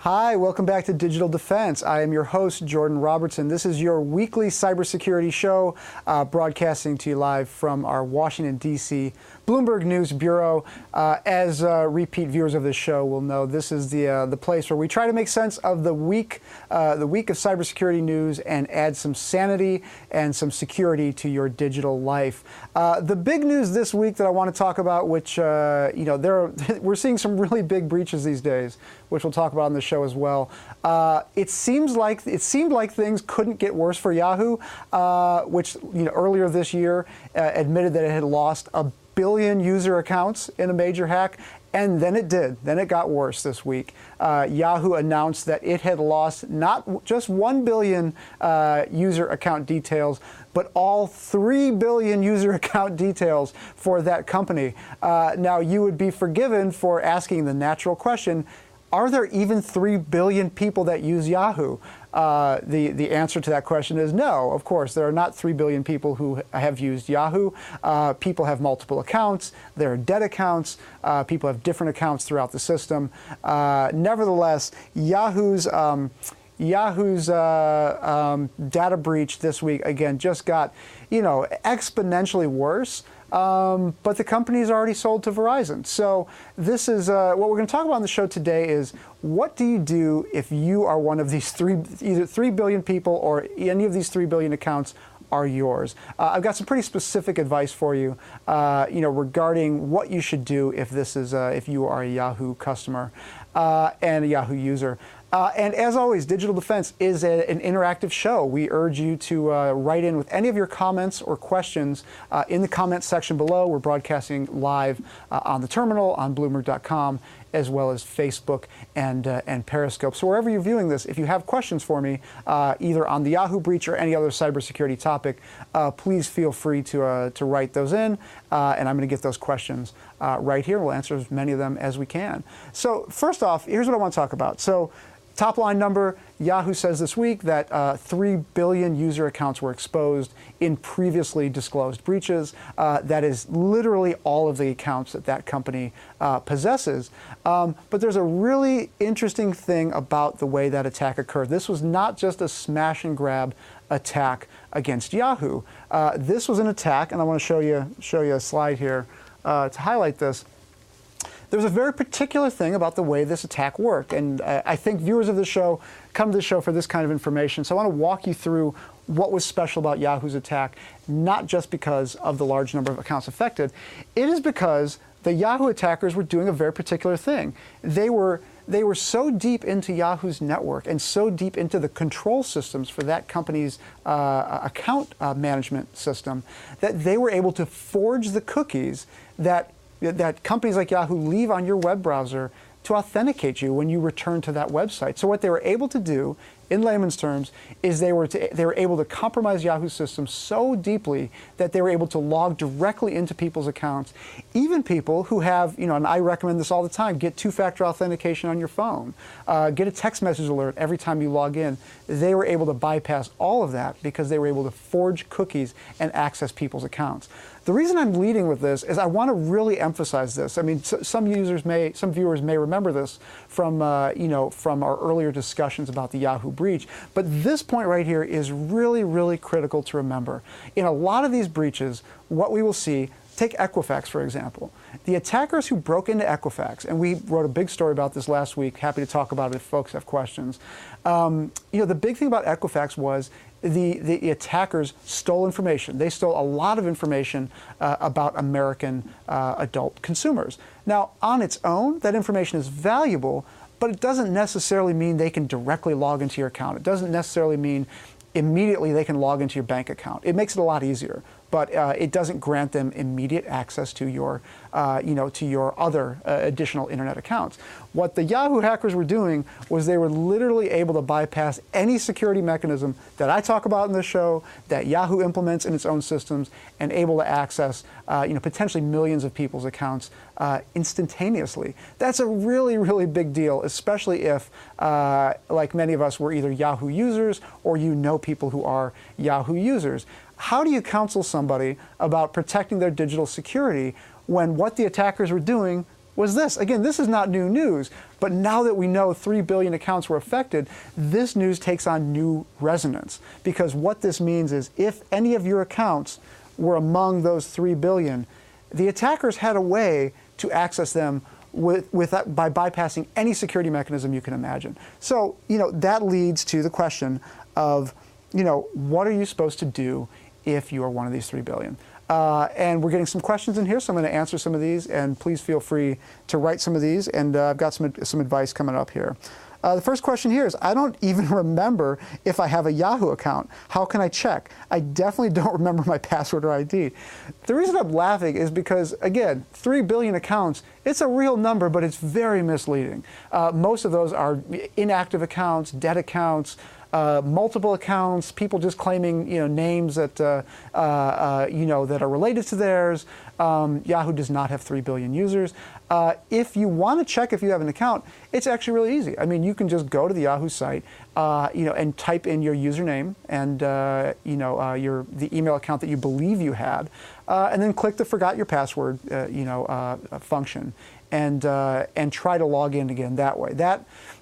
Hi, welcome back to Digital Defense. I am your host, Jordan Robertson. This is your weekly cybersecurity show, broadcasting to you live from our Washington, D.C. Bloomberg News Bureau. As repeat viewers of this show will know, this is the place where we try to make sense of the week of cybersecurity news and add some sanity and some security to your digital life. The big news this week that I want to talk about, which we're seeing some really big breaches these days, which we'll talk about on the show as well. It seemed like things couldn't get worse for Yahoo, which earlier this year admitted that it had lost 1 billion user accounts in a major hack. And then it did. Then it got worse this week. Yahoo announced that it had lost not just 1 billion user account details, but all 3 billion user account details for that company. Now, you would be forgiven for asking the natural question, are there even 3 billion people that use Yahoo? The answer to that question is no. Of course, there are not 3 billion people who have used Yahoo. People have multiple accounts. There are dead accounts. People have different accounts throughout the system. Nevertheless, Yahoo's data breach this week, again, just got exponentially worse. But the company's already sold to Verizon. So this is what we're going to talk about on the show today is what do you do if you are one of these either 3 billion people or any of these 3 billion accounts are yours. I've got some pretty specific advice for you, regarding what you should do if if you are a Yahoo customer and a Yahoo user. And as always, Digital Defense is an interactive show. We urge you to write in with any of your comments or questions in the comments section below. We're broadcasting live on the terminal, on Bloomberg.com, as well as Facebook and Periscope. So wherever you're viewing this, if you have questions for me, either on the Yahoo breach or any other cybersecurity topic, please feel free to write those in, and I'm going to get those questions right here. We'll answer as many of them as we can. So first off, here's what I want to talk about. So top line number, Yahoo says this week that 3 billion user accounts were exposed in previously disclosed breaches. That is literally all of the accounts that company possesses. But there's a really interesting thing about the way that attack occurred. This was not just a smash and grab attack against Yahoo. This was an attack, and I want to show you a slide here to highlight this. There's a very particular thing about the way this attack worked, and I think viewers of the show come to the show for this kind of information. So I want to walk you through what was special about Yahoo's attack, not just because of the large number of accounts affected. It is because the Yahoo attackers were doing a very particular thing. They were so deep into Yahoo's network and so deep into the control systems for that company's account management system that they were able to forge the cookies that companies like Yahoo leave on your web browser to authenticate you when you return to that website. So what they were able to do, in layman's terms, is they were able to compromise Yahoo systems so deeply that they were able to log directly into people's accounts, even people who have, and I recommend this all the time, get two-factor authentication on your phone, get a text message alert every time you log in. They were able to bypass all of that because they were able to forge cookies and access people's accounts. The reason I'm leading with this is I want to really emphasize this. I mean, some viewers may remember this from from our earlier discussions about the Yahoo breach. But this point right here is really, really critical to remember. In a lot of these breaches, what we will see, take Equifax, for example. The attackers who broke into Equifax, and we wrote a big story about this last week, happy to talk about it if folks have questions. The big thing about Equifax was the attackers stole information. They stole a lot of information about American adult consumers. Now, on its own, that information is valuable, but it doesn't necessarily mean they can directly log into your account. It doesn't necessarily mean immediately they can log into your bank account. It makes it a lot easier, but it doesn't grant them immediate access to your other additional internet accounts. What the Yahoo hackers were doing was they were literally able to bypass any security mechanism that I talk about in this show, that Yahoo implements in its own systems, and able to access potentially millions of people's accounts instantaneously. That's a really, really big deal, especially if, like many of us, we're either Yahoo users or people who are Yahoo users. How do you counsel somebody about protecting their digital security when what the attackers were doing was this. Again, this is not new news, but now that we know 3 billion accounts were affected, this news takes on new resonance. Because what this means is if any of your accounts were among those 3 billion, the attackers had a way to access them by bypassing any security mechanism you can imagine. So, that leads to the question of, what are you supposed to do if you are one of these 3 billion? And we're getting some questions in here, so I'm going to answer some of these, and please feel free to write some of these, and I've got some advice coming up here. The first question here is, I don't even remember if I have a Yahoo account. How can I check? I definitely don't remember my password or ID. The reason I'm laughing is because, again, 3 billion accounts, it's a real number, but it's very misleading. Most of those are inactive accounts, dead accounts, multiple accounts, people just claiming names that that are related to theirs. Yahoo does not have 3 billion users. If you want to check if you have an account, it's actually really easy. I mean, you can just go to the Yahoo site, and type in your username and the email account that you believe you had, and then click the "Forgot your password" function, and try to log in again that way.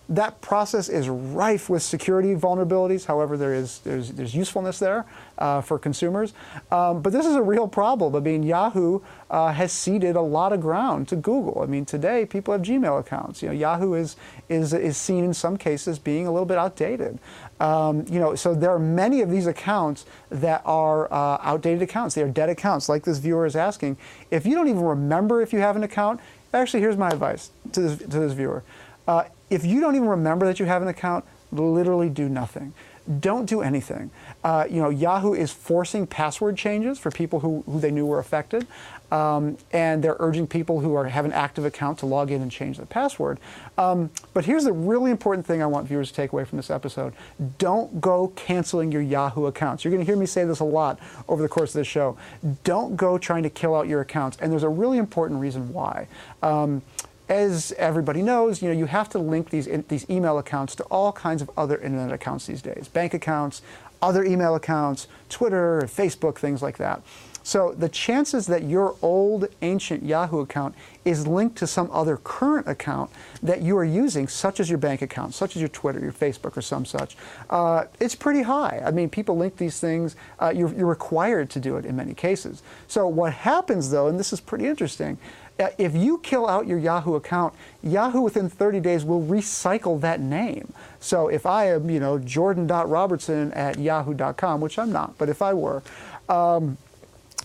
That process is rife with security vulnerabilities. However, there's usefulness there for consumers. But this is a real problem. I mean, Yahoo has ceded a lot of ground to Google. I mean, today people have Gmail accounts. Yahoo is seen in some cases being a little bit outdated. So there are many of these accounts that are outdated accounts. They are dead accounts, like this viewer is asking. If you don't even remember if you have an account, actually, here's my advice to this viewer. If you don't even remember that you have an account, literally do nothing. Don't do anything. Yahoo is forcing password changes for people who they knew were affected, and they're urging people who have an active account to log in and change their password. But here's the really important thing I want viewers to take away from this episode. Don't go canceling your Yahoo accounts. You're going to hear me say this a lot over the course of this show. Don't go trying to kill out your accounts, and there's a really important reason why. As everybody knows, you have to link these email accounts to all kinds of other internet accounts these days. Bank accounts, other email accounts, Twitter, Facebook, things like that. So the chances that your old, ancient Yahoo account is linked to some other current account that you are using, such as your bank account, such as your Twitter, your Facebook, or some such, it's pretty high. I mean, people link these things. You're required to do it in many cases. So what happens, though, and this is pretty interesting, if you kill out your Yahoo account, Yahoo within 30 days will recycle that name. So if I am, jordan.robertson@yahoo.com, which I'm not, but if I were,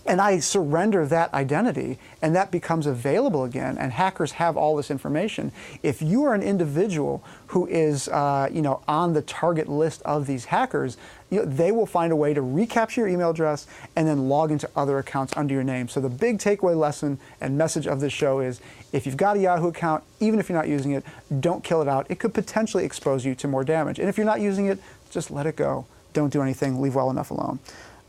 and I surrender that identity, and that becomes available again, and hackers have all this information. If you are an individual who is, on the target list of these hackers, they will find a way to recapture your email address and then log into other accounts under your name. So the big takeaway lesson and message of this show is, if you've got a Yahoo account, even if you're not using it, don't kill it out. It could potentially expose you to more damage. And if you're not using it, just let it go. Don't do anything. Leave well enough alone.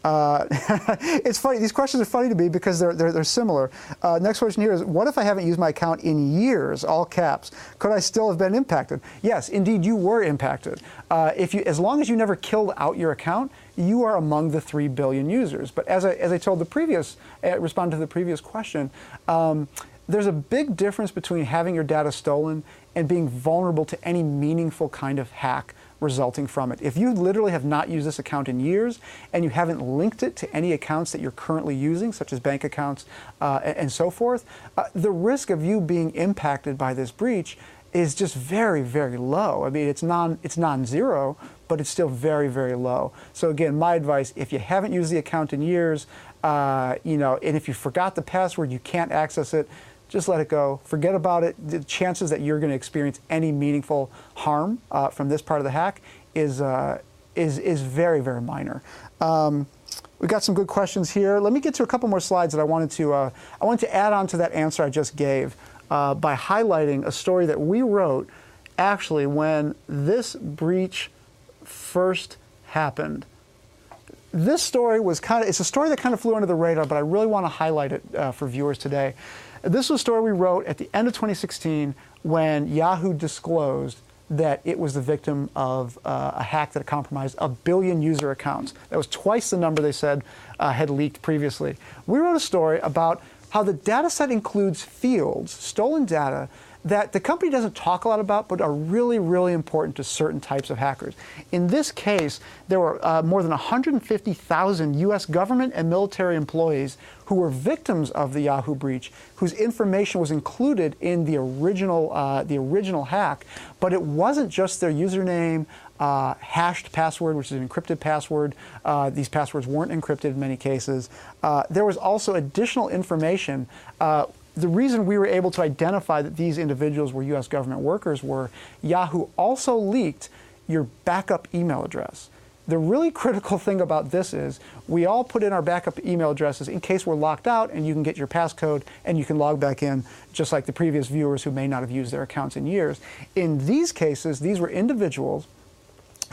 It's funny. These questions are funny to me because they're similar. Next question here is, what if I haven't used my account in years, all caps? Could I still have been impacted? Yes, indeed, you were impacted. As long as you never killed out your account, you are among the 3 billion users. But as I told responded to the previous question, there's a big difference between having your data stolen and being vulnerable to any meaningful kind of hack resulting from it. If you literally have not used this account in years and you haven't linked it to any accounts that you're currently using, such as bank accounts and so forth, the risk of you being impacted by this breach is just very, very low. I mean, it's non-zero, but it's still very, very low. So again, my advice, if you haven't used the account in years, and if you forgot the password, you can't access it, just let it go. Forget about it. The chances that you're going to experience any meaningful harm from this part of the hack is very, very minor. We've got some good questions here. Let me get to a couple more slides that I wanted to add on to that answer I just gave by highlighting a story that we wrote actually when this breach first happened. This story was it's a story that kind of flew under the radar, but I really want to highlight it for viewers today. This was a story we wrote at the end of 2016 when Yahoo disclosed that it was the victim of a hack that compromised 1 billion user accounts. That was twice the number they said had leaked previously. We wrote a story about how the data set includes fields, stolen data, that the company doesn't talk a lot about, but are really, really important to certain types of hackers. In this case, there were more than 150,000 U.S. government and military employees who were victims of the Yahoo breach, whose information was included in the original hack, but it wasn't just their username, hashed password, which is an encrypted password. These passwords weren't encrypted in many cases. There was also additional information. The reason we were able to identify that these individuals were U.S. government workers were Yahoo also leaked your backup email address. The really critical thing about this is we all put in our backup email addresses in case we're locked out, and you can get your passcode and you can log back in just like the previous viewers who may not have used their accounts in years. In these cases, these were individuals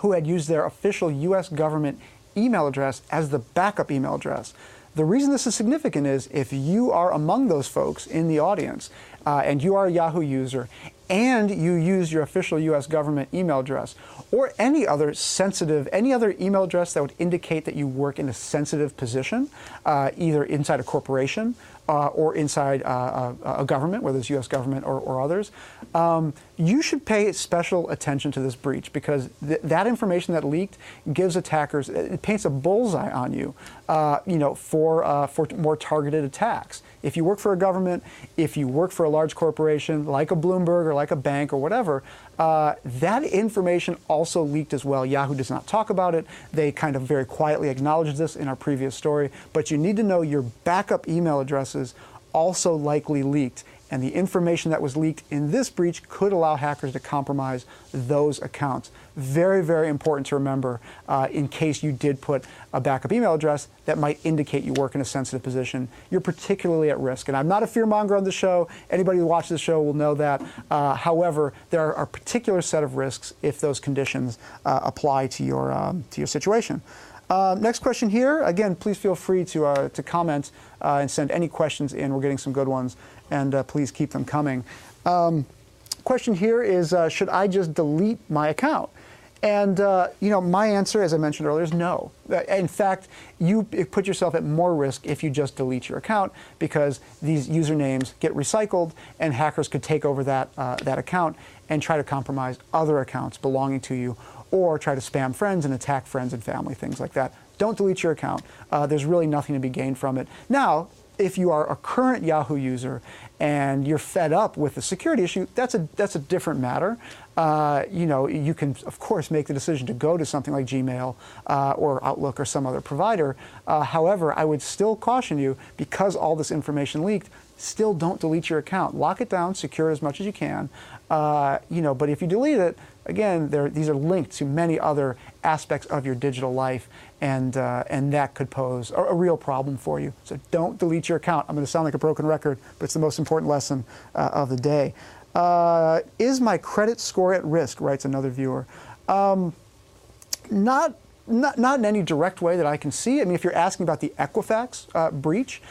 who had used their official U.S. government email address as the backup email address. The reason this is significant is if you are among those folks in the audience and you are a Yahoo user and you use your official U.S. government email address or any other email address that would indicate that you work in a sensitive position, either inside a corporation or inside a government, whether it's U.S. government or others, you should pay special attention to this breach because that information that leaked gives attackers, it paints a bullseye on you, for more targeted attacks. If you work for a government, if you work for a large corporation like a Bloomberg or like a bank or whatever, that information also leaked as well. Yahoo does not talk about it. They kind of very quietly acknowledged this in our previous story, but you need to know your backup email addresses also likely leaked. And the information that was leaked in this breach could allow hackers to compromise those accounts. Very, very important to remember in case you did put a backup email address that might indicate you work in a sensitive position. You're particularly at risk. And I'm not a fearmonger on the show. Anybody who watches the show will know that. However, there are a particular set of risks if those conditions apply to your situation. Next question here. Again, please feel free to comment and send any questions in. We're getting some good ones, and please keep them coming. Question here is, should I just delete my account? And my answer, as I mentioned earlier, is no. In fact, you put yourself at more risk if you just delete your account because these usernames get recycled, and hackers could take over that account and try to compromise other accounts belonging to you, or try to spam friends and attack friends and family, things like that. Don't delete your account. There's really nothing to be gained from it. Now, if you are a current Yahoo user and you're fed up with the security issue, that's a different matter. You can, of course, make the decision to go to something like Gmail or Outlook or some other provider. However, I would still caution you, because all this information leaked, still don't delete your account. Lock it down, secure it as much as you can. But if you delete it, again, these are linked to many other aspects of your digital life, and that could pose a real problem for you. So don't delete your account. I'm going to sound like a broken record, but it's the most important lesson of the day. Is my credit score at risk? Writes another viewer. Not in any direct way that I can see. I mean, if you're asking about the Equifax breach,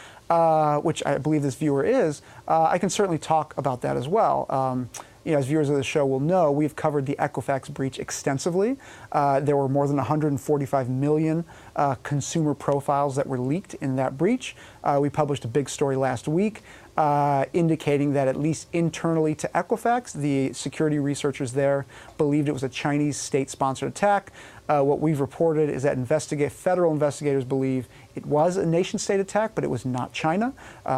which I believe this viewer is, I can certainly talk about that as well. As viewers of the show will know, we've covered the Equifax breach extensively. There were more than 145 million consumer profiles that were leaked in that breach. We published a big story last week indicating that at least internally to Equifax, the security researchers there believed it was a Chinese state-sponsored attack. What we've reported is that federal investigators believe it was a nation-state attack, but it was not China.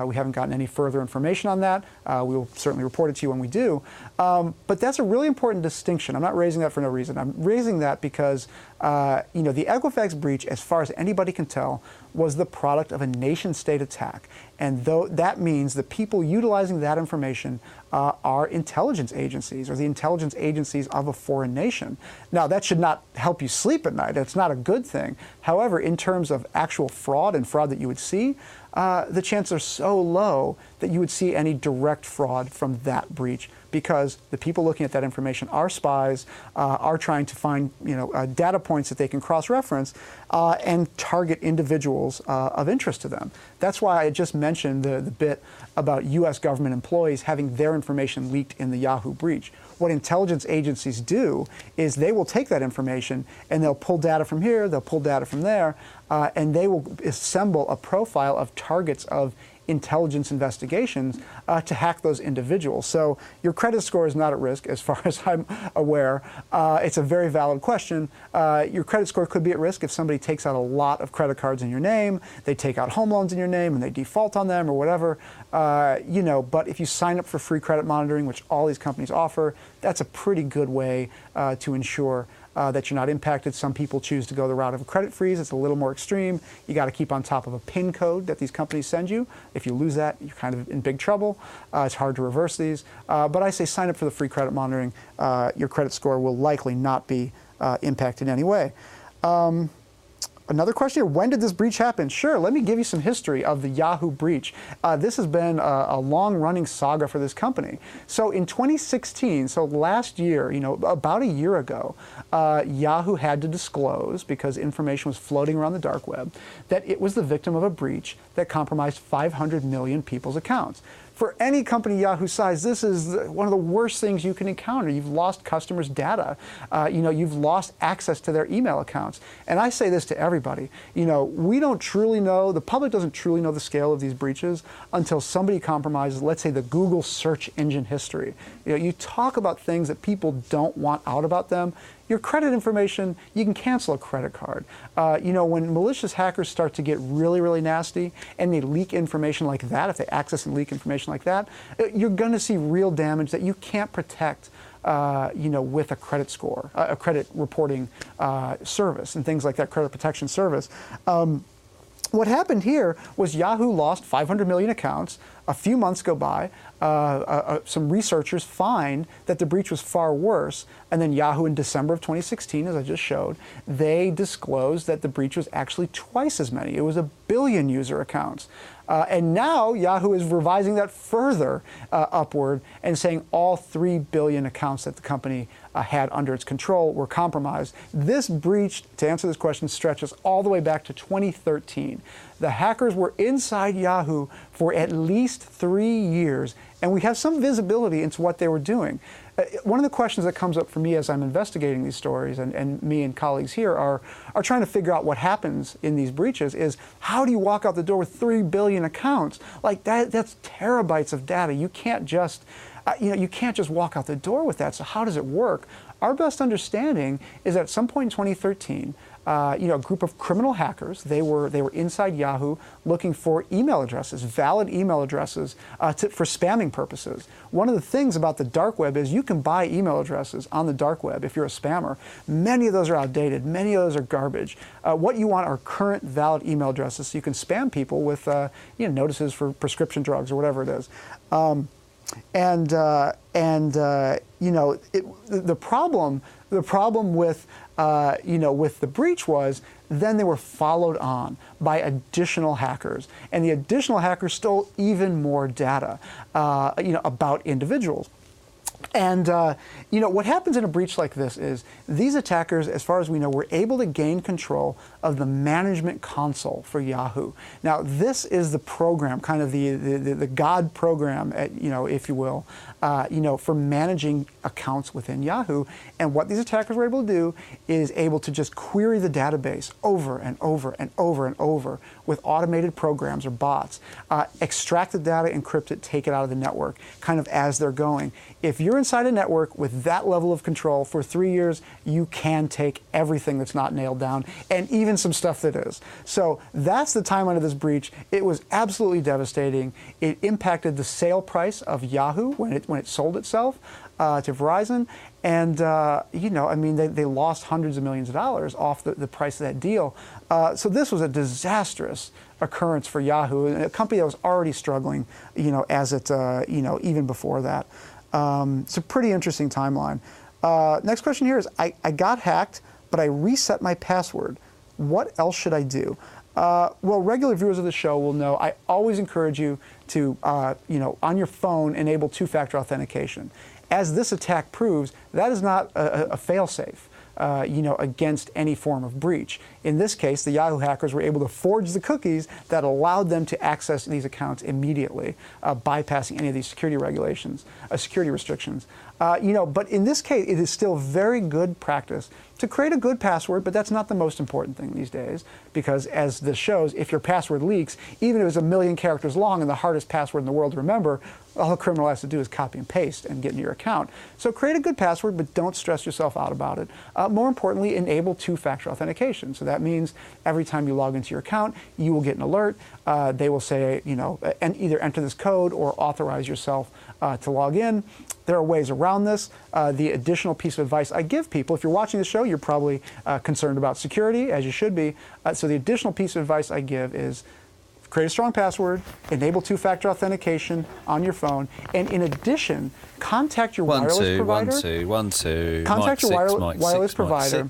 We haven't gotten any further information on that. We will certainly report it to you when we do. But that's a really important distinction. I'm not raising that for no reason. I'm raising that because the Equifax breach, as far as anybody can tell, was the product of a nation-state attack. And that means the people utilizing that information are intelligence agencies, or the intelligence agencies of a foreign nation. Now, that should not help you sleep at night. It's not a good thing. However, in terms of actual fraud and fraud that you would see, the chances are so low that you would see any direct fraud from that breach, because the people looking at that information are spies, are trying to find data points that they can cross-reference and target individuals of interest to them. That's why I just mentioned the bit about U.S. government employees having their information leaked in the Yahoo breach. What intelligence agencies do is they will take that information and they'll pull data from here, they'll pull data from there, and they will assemble a profile of targets of intelligence investigations to hack those individuals. So your credit score is not at risk, as far as I'm aware. It's a very valid question. Your credit score could be at risk if somebody takes out a lot of credit cards in your name, they take out home loans in your name, and they default on them or whatever. But if you sign up for free credit monitoring, which all these companies offer, that's a pretty good way to ensure that you're not impacted. Some people choose to go the route of a credit freeze. It's a little more extreme. You got to keep on top of a PIN code that these companies send you. If you lose that, you're kind of in big trouble. It's hard to reverse these. But I say sign up for the free credit monitoring. Your credit score will likely not be impacted in any way. Another question here, when did this breach happen? Sure, let me give you some history of the Yahoo breach. This has been a long-running saga for this company. So in 2016, so last year, about a year ago, Yahoo had to disclose, because information was floating around the dark web, that it was the victim of a breach that compromised 500 million people's accounts. For any company Yahoo size, this is one of the worst things you can encounter. You've lost customers' data. You've lost access to their email accounts. And I say this to everybody. We don't truly know, the public doesn't truly know the scale of these breaches until somebody compromises, let's say, the Google search engine history. You talk about things that people don't want out about them. Your credit information, you can cancel a credit card. When malicious hackers start to get really, really nasty and they leak information like that, if they access and leak information like that, you're going to see real damage that you can't protect with a credit score, a credit reporting service and things like that, credit protection service. What happened here was Yahoo lost 500 million accounts. A few months go by. Some researchers find that the breach was far worse. And then Yahoo, in December of 2016, as I just showed, they disclosed that the breach was actually twice as many. It was 1 billion user accounts. And now Yahoo is revising that further upward and saying all 3 billion accounts that the company had under its control were compromised. This breach, to answer this question, stretches all the way back to 2013. The hackers were inside Yahoo for at least 3 years, and we have some visibility into what they were doing. One of the questions that comes up for me as I'm investigating these stories, and me and colleagues here are trying to figure out what happens in these breaches, is how do you walk out the door with 3 billion accounts? Like that's terabytes of data. You can't just you can't just walk out the door with that. So how does it work? Our best understanding is that at some point in 2013, a group of criminal hackers, they were inside Yahoo looking for email addresses, valid email addresses for spamming purposes. One of the things about the dark web is you can buy email addresses on the dark web if you're a spammer. Many of those are outdated. Many of those are garbage. What you want are current, valid email addresses so you can spam people with notices for prescription drugs or whatever it is. The problem with the breach was then they were followed on by additional hackers, and the additional hackers stole even more data, about individuals. And, what happens in a breach like this is these attackers, as far as we know, were able to gain control of the management console for Yahoo. Now, this is the program, kind of the God program, if you will, for managing accounts within Yahoo. And what these attackers were able to do is able to just query the database over and over and over and over with automated programs or bots, extract the data, encrypt it, take it out of the network, kind of as they're going. If you're inside a network with that level of control for 3 years, you can take everything that's not nailed down, and even some stuff that is. So that's the timeline of this breach. It was absolutely devastating. It impacted the sale price of Yahoo when it sold itself to Verizon. And, they lost hundreds of millions of dollars off the price of that deal. So this was a disastrous occurrence for Yahoo, a company that was already struggling, even before that. It's a pretty interesting timeline. Next question here is, I got hacked, but I reset my password. What else should I do? Well, regular viewers of the show will know I always encourage you to, on your phone, enable two-factor authentication. As this attack proves, that is not a fail-safe. against any form of breach. In this case, the Yahoo hackers were able to forge the cookies that allowed them to access these accounts immediately, bypassing any of these security restrictions. But in this case, it is still very good practice to create a good password, but that's not the most important thing these days, because as this shows, if your password leaks, even if it's 1 million characters long and the hardest password in the world to remember, all a criminal has to do is copy and paste and get into your account. So create a good password, but don't stress yourself out about it. More importantly, enable two-factor authentication. So that means every time you log into your account, you will get an alert. They will say, and either enter this code or authorize yourself to log in. There are ways around this. The additional piece of advice I give people, if you're watching the show, you're probably concerned about security, as you should be. So the additional piece of advice I give is create a strong password, enable two-factor authentication on your phone, and in addition, contact your wireless provider. Contact your wireless provider.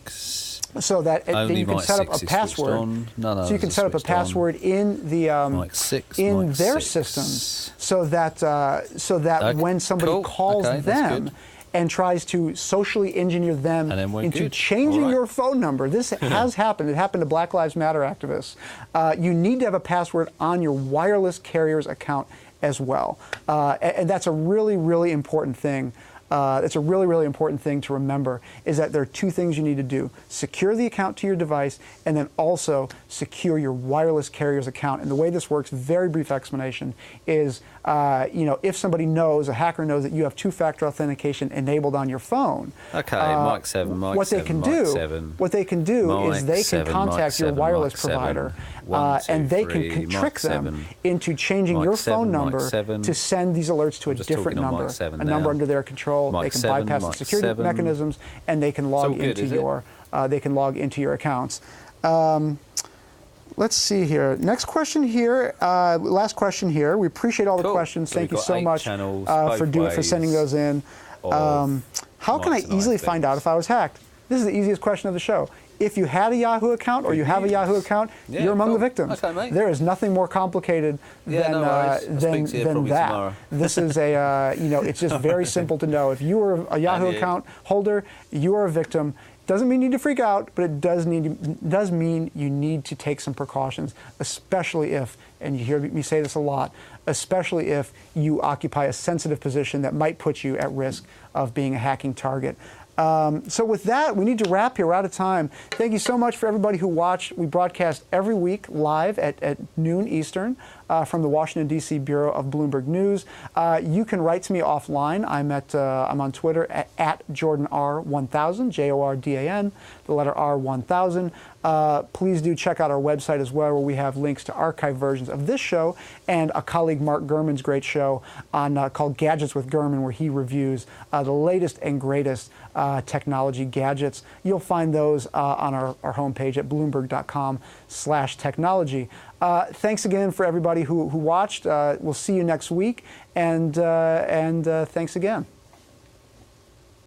So that you can set up a password. So you can set up a password in the in their system, so that when somebody calls them and tries to socially engineer them into changing your phone number. This has happened. It happened to Black Lives Matter activists. You need to have a password on your wireless carrier's account as well. And that's a really, really important thing. It's a really, really important thing to remember, is that there are two things you need to do. Secure the account to your device, and then also secure your wireless carrier's account. And the way this works, very brief explanation, is if somebody knows, a hacker knows that you have two-factor authentication enabled on your phone. Okay, Mike 7, Mike what 7, they can Mike do, 7. What they can do Mike is they 7, can contact your wireless Mike provider, 7, 1, 2, and they 3, can trick them 7, into changing Mike your 7, phone Mike number 7. to send these alerts to a just different talking on number, Mike 7 a number now. under their control. Mike They can 7, bypass the Mike security 7. mechanisms, and they can log good, into your accounts. Let's see here. Next question here. Last question here. We appreciate all the questions. So Thank you so much for sending those in. How can I easily find out if I was hacked? This is the easiest question of the show. If you had a Yahoo account or you have a Yahoo account, you're among the victims. Okay, mate. There is nothing more complicated than that. This is it's just very simple to know. If you were a Yahoo account holder, you are a victim. Doesn't mean you need to freak out, but it does mean you need to take some precautions, especially if, and you hear me say this a lot, especially if you occupy a sensitive position that might put you at risk of being a hacking target. So with that, we need to wrap here. We're out of time. Thank you so much for everybody who watched. We broadcast every week live at noon Eastern from the Washington, D.C. Bureau of Bloomberg News. You can write to me offline. I'm on Twitter at JordanR1000, Jordan, the letter R1000. Please do check out our website as well, where we have links to archived versions of this show and a colleague Mark Gurman's great show called Gadgets with Gurman, where he reviews the latest and greatest technology gadgets. You'll find those on our homepage at bloomberg.com/technology. Thanks again for everybody who watched. We'll see you next week, and thanks again.